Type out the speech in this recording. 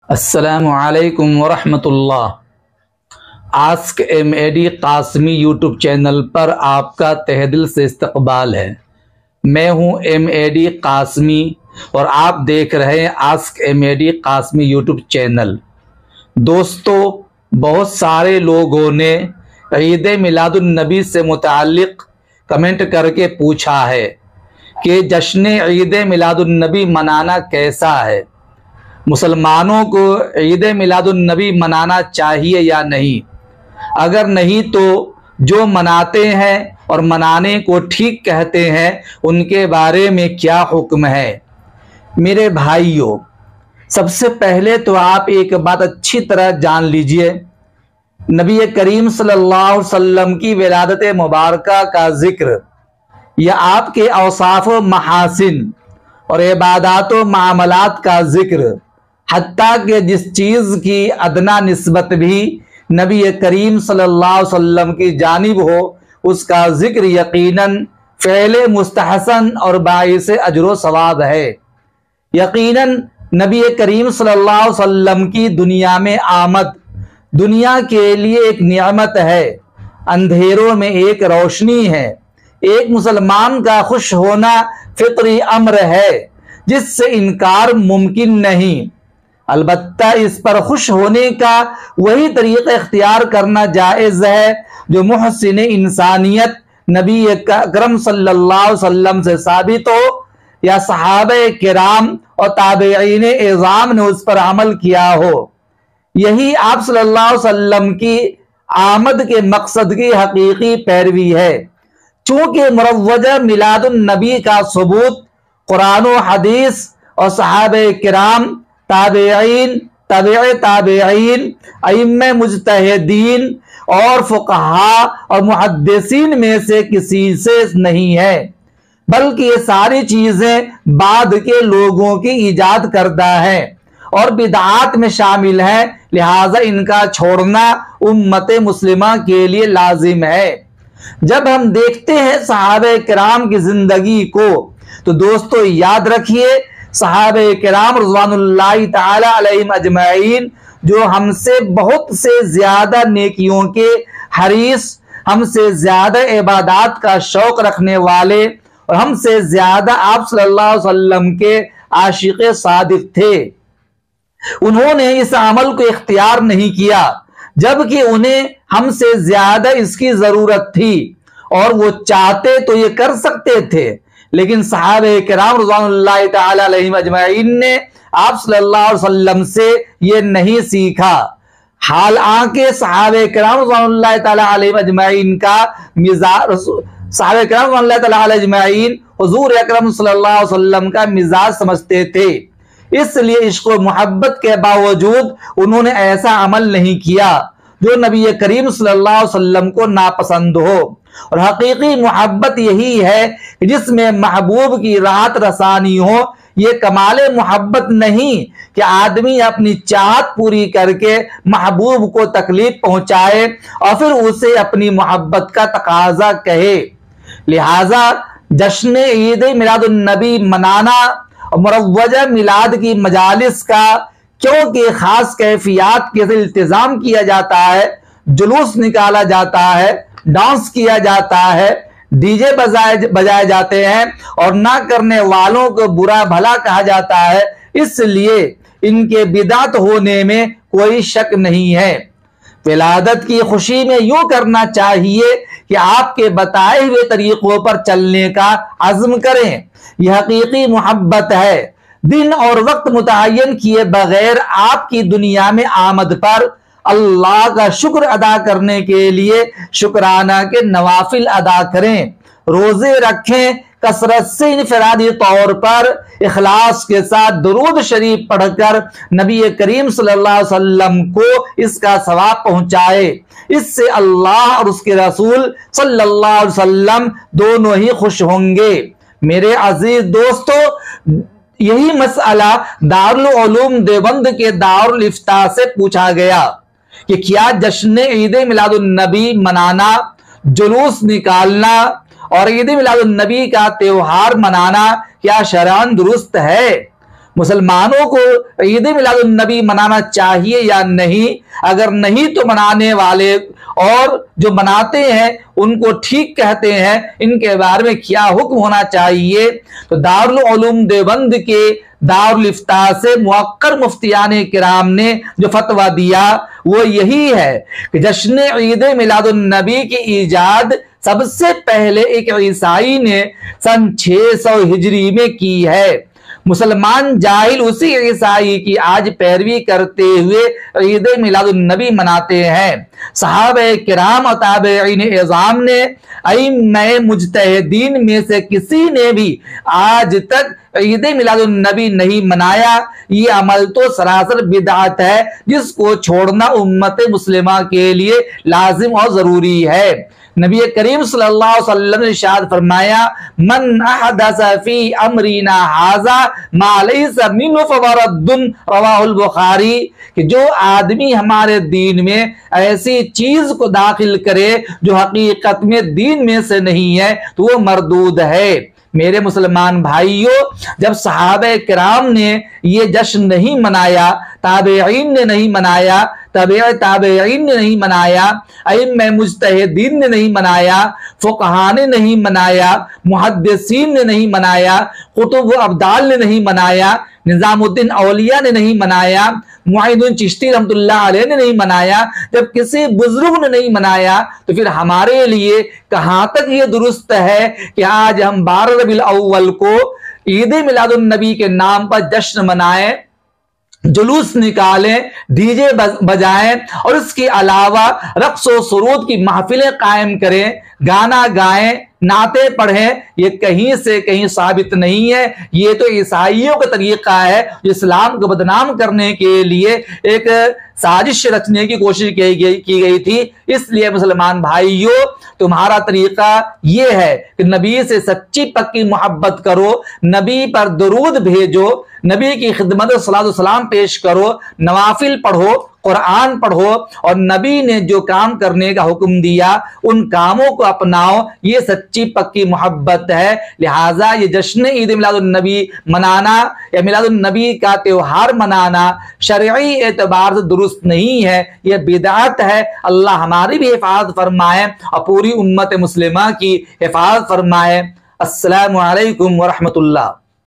السلام علیکم ورحمۃ اللہ۔ Ask MAD Qasmi YouTube channel پر آپ کا تہہ دل سے استقبال ہے۔ میں ہوں MAD قاسمی اور آپ دیکھ رہے ہیں ask MAD Qasmi YouTube channel. دوستو، بہت سارے لوگوں نے عید میلاد النبی سے متعلق کمنٹ کر کے پوچھا ہے کہ جشن عید میلاد النبی منانا کیسا ہے؟ مسلمانوں کو عید میلاد النبی منانا چاہیے یا نہیں؟ اگر نہیں تو جو مناتے ہیں اور منانے کو ٹھیک کہتے ہیں ان کے بارے میں کیا حکم ہے؟ میرے بھائیوں، سب سے پہلے تو آپ ایک بات اچھی طرح جان لیجئے، نبی کریم صلی اللہ علیہ وسلم کی ولادت مبارکہ کا ذکر یا آپ کے اوصاف و محاسن اور عبادات و معاملات کا ذکر، حتیٰ کہ جس چیز کی ادنا نسبت بھی نبی کریم صلی اللہ علیہ وسلم کی جانب ہو، اس کا ذکر یقیناً فعل مستحسن اور باعث اجر و ثواب ہے۔ یقیناً نبی کریم صلی اللہ علیہ وسلم کی دنیا میں آمد دنیا کے لیے ایک نعمت ہے، اندھیروں میں ایک روشنی ہے۔ ایک مسلمان کا خوش ہونا فطری امر ہے جس سے انکار ممکن نہیں، البتہ اس پر خوش ہونے کا وہی طریقہ اختیار کرنا جائز ہے جو محسن انسانیت نبی اکرم صلی اللہ علیہ وسلم سے ثابت ہو یا صحابہ کرام اور تابعین اعظام نے اس پر عمل کیا ہو۔ یہی آپ صلی اللہ علیہ وسلم کی آمد کے مقصد کی حقیقی پیروی ہے۔ چونکہ مروجہ میلاد النبی کا ثبوت قرآن و حدیث اور صحابہ کرام، تابعین، تابع تابعین، ائمہ مجتہدین اور فقہاء اور محدثین میں سے کسی سے نہیں ہے، بلکہ یہ ساری چیزیں بعد کے لوگوں کی ایجاد کردہ ہیں اور بدعات میں شامل ہیں، لہٰذا ان کا چھوڑنا امت مسلمہ کے لیے لازم ہے۔ جب ہم دیکھتے ہیں صحابہ کرام کی زندگی کو تو دوستو یاد رکھیے، صحابہ کرام رضوان اللہ تعالی علیہم اجمعین جو ہم سے بہت سے زیادہ نیکیوں کے حریص، ہم سے زیادہ عبادات کا شوق رکھنے والے اور ہم سے زیادہ آپ صلی اللہ علیہ وسلم کے عاشق صادق تھے، انہوں نے اس عمل کو اختیار نہیں کیا جبکہ انہیں ہم سے زیادہ اس کی ضرورت تھی اور وہ چاہتے تو یہ کر سکتے تھے، لیکن صحابہ کرام رضوان اللہ تعالی علیہم اجمعین نے آپ صلی اللہ علیہ وسلم سے یہ نہیں سیکھا۔ حالانکہ صحابہ کرام رضوان اللہ تعالی علیہم اجمعین کا صحابہ کرام رضوان اللہ تعالی علیہم اجمعین حضور اکرم صلی اللہ علیہ وسلم کا مزاج سمجھتے تھے، اس لیے عشق و محبت کے باوجود انہوں نے ایسا عمل نہیں کیا جو نبی کریم صلی اللہ علیہ وسلم کو ناپسند ہو۔ اور حقیقی محبت یہی ہے کہ جس میں محبوب کی راحت رسانی ہو۔ یہ کمال محبت نہیں کہ آدمی اپنی چاہت پوری کر کے محبوب کو تکلیف پہنچائے اور پھر اسے اپنی محبت کا تقاضا کہے۔ لہٰذا جشن عید میلاد النبی منانا اور مروجہ میلاد کی مجالس کا کیونکہ خاص کیفیات کے التزام کیا جاتا ہے، جلوس نکالا جاتا ہے، ڈانس کیا جاتا ہے، ڈی جے بجائے جاتے ہیں اور نہ کرنے والوں کو برا بھلا کہا جاتا ہے، اس لیے ان کے بدعت ہونے میں کوئی شک نہیں ہے۔ ولادت کی خوشی میں یوں کرنا چاہیے کہ آپ کے بتائے ہوئے طریقوں پر چلنے کا عزم کریں، یہ حقیقی محبت ہے۔ دن اور وقت متعین کیے بغیر آپ کی دنیا میں آمد پر اللہ کا شکر ادا کرنے کے لیے شکرانہ کے نوافل ادا کریں، روزے رکھیں، کثرت سے انفرادی طور پر اخلاص کے ساتھ درود شریف پڑھ کر نبی کریم صلی اللہ علیہ وسلم کو اس کا ثواب پہنچائے، اس سے اللہ اور اس کے رسول صلی اللہ علیہ وسلم دونوں ہی خوش ہوں گے۔ میرے عزیز دوستو، یہی مسئلہ دارالعلوم دیوبند کے دارالافتاء سے پوچھا گیا کہ کیا جشن عید میلاد النبی منانا، جلوس نکالنا اور عید میلاد النبی کا تہوار منانا کیا شرعاً درست ہے؟ مسلمانوں کو عید میلاد النبی منانا چاہیے یا نہیں؟ اگر نہیں تو منانے والے اور جو مناتے ہیں ان کو ٹھیک کہتے ہیں، ان کے بارے میں کیا حکم ہونا چاہیے؟ تو دارالعلوم دیوبند کے دارالافتاء سے موقر مفتیان کرام نے جو فتویٰ دیا وہ یہی ہے کہ جشن عید میلاد النبی کی ایجاد سب سے پہلے ایک عیسائی نے سن 600 ہجری میں کی ہے۔ مسلمان جاہل اسی عیسائی کی آج پیروی کرتے ہوئے عید میلاد النبی مناتے ہیں۔ صحابہ کرام اور تابعین اعظام نے ائمہ مجتہدین میں سے کسی نے بھی آج تک عید میلاد النبی نہیں منایا۔ یہ عمل تو سراسر بدعت ہے جس کو چھوڑنا امت مسلمہ کے لیے لازم اور ضروری ہے۔ نبی کریم صلی اللہ علیہ وسلم نے ارشاد فرمایا، من احدث فی امرنا ھذا ما لیس منہ فہو رد، رواہ البخاری، کہ جو آدمی ہمارے دین میں ایسی چیز کو داخل کرے جو حقیقت میں دین میں سے نہیں ہے تو وہ مردود ہے۔ میرے مسلمان بھائیوں، جب صحابہ کرام نے یہ جشن نہیں منایا، تابعین نے نہیں منایا، تابعین نے نہیں منایا، ائمہ مجتہدین نے نہیں منایا، فقہاء نے نہیں منایا، محدثین نے نہیں منایا، قطب و ابدال نے نہیں منایا، نظام الدین اولیاء نے نہیں منایا، معین الدین چشتی رحمۃ اللہ علیہ نے نہیں منایا، جب کسی بزرگ نے نہیں منایا تو پھر ہمارے لیے کہاں تک یہ درست ہے کہ آج ہم 12 ربیع الاول کو عید میلاد النبی کے نام پر جشن منائیں، جلوس نکالیں، ڈی جے بجائیں اور اس کے علاوہ رقص و سرود کی محفلیں قائم کریں، گانا گائیں، نعتیں پڑھیں؟ یہ کہیں سے کہیں ثابت نہیں ہے۔ یہ تو عیسائیوں کا طریقہ ہے جو اسلام کو بدنام کرنے کے لیے ایک سازش رچنے کی کوشش کی گئی تھی۔ اس لیے مسلمان بھائیوں، تمہارا طریقہ یہ ہے کہ نبی سے سچی پکی محبت کرو، نبی پر درود بھیجو، نبی کی خدمت صلاۃ و سلام پیش کرو، نوافل پڑھو، قرآن پڑھو، اور نبی نے جو کام کرنے کا حکم دیا ان کاموں کو اپناؤ۔ یہ سچی پکی محبت ہے۔ لہٰذا یہ جشن عید میلاد النبی منانا یا میلاد النبی کا تہوار منانا شرعی اعتبار سے درست نہیں ہے، یہ بدعت ہے۔ اللہ ہماری بھی حفاظت فرمائے اور پوری امت مسلمہ کی حفاظت فرمائے۔ السلام علیکم ورحمۃ اللہ۔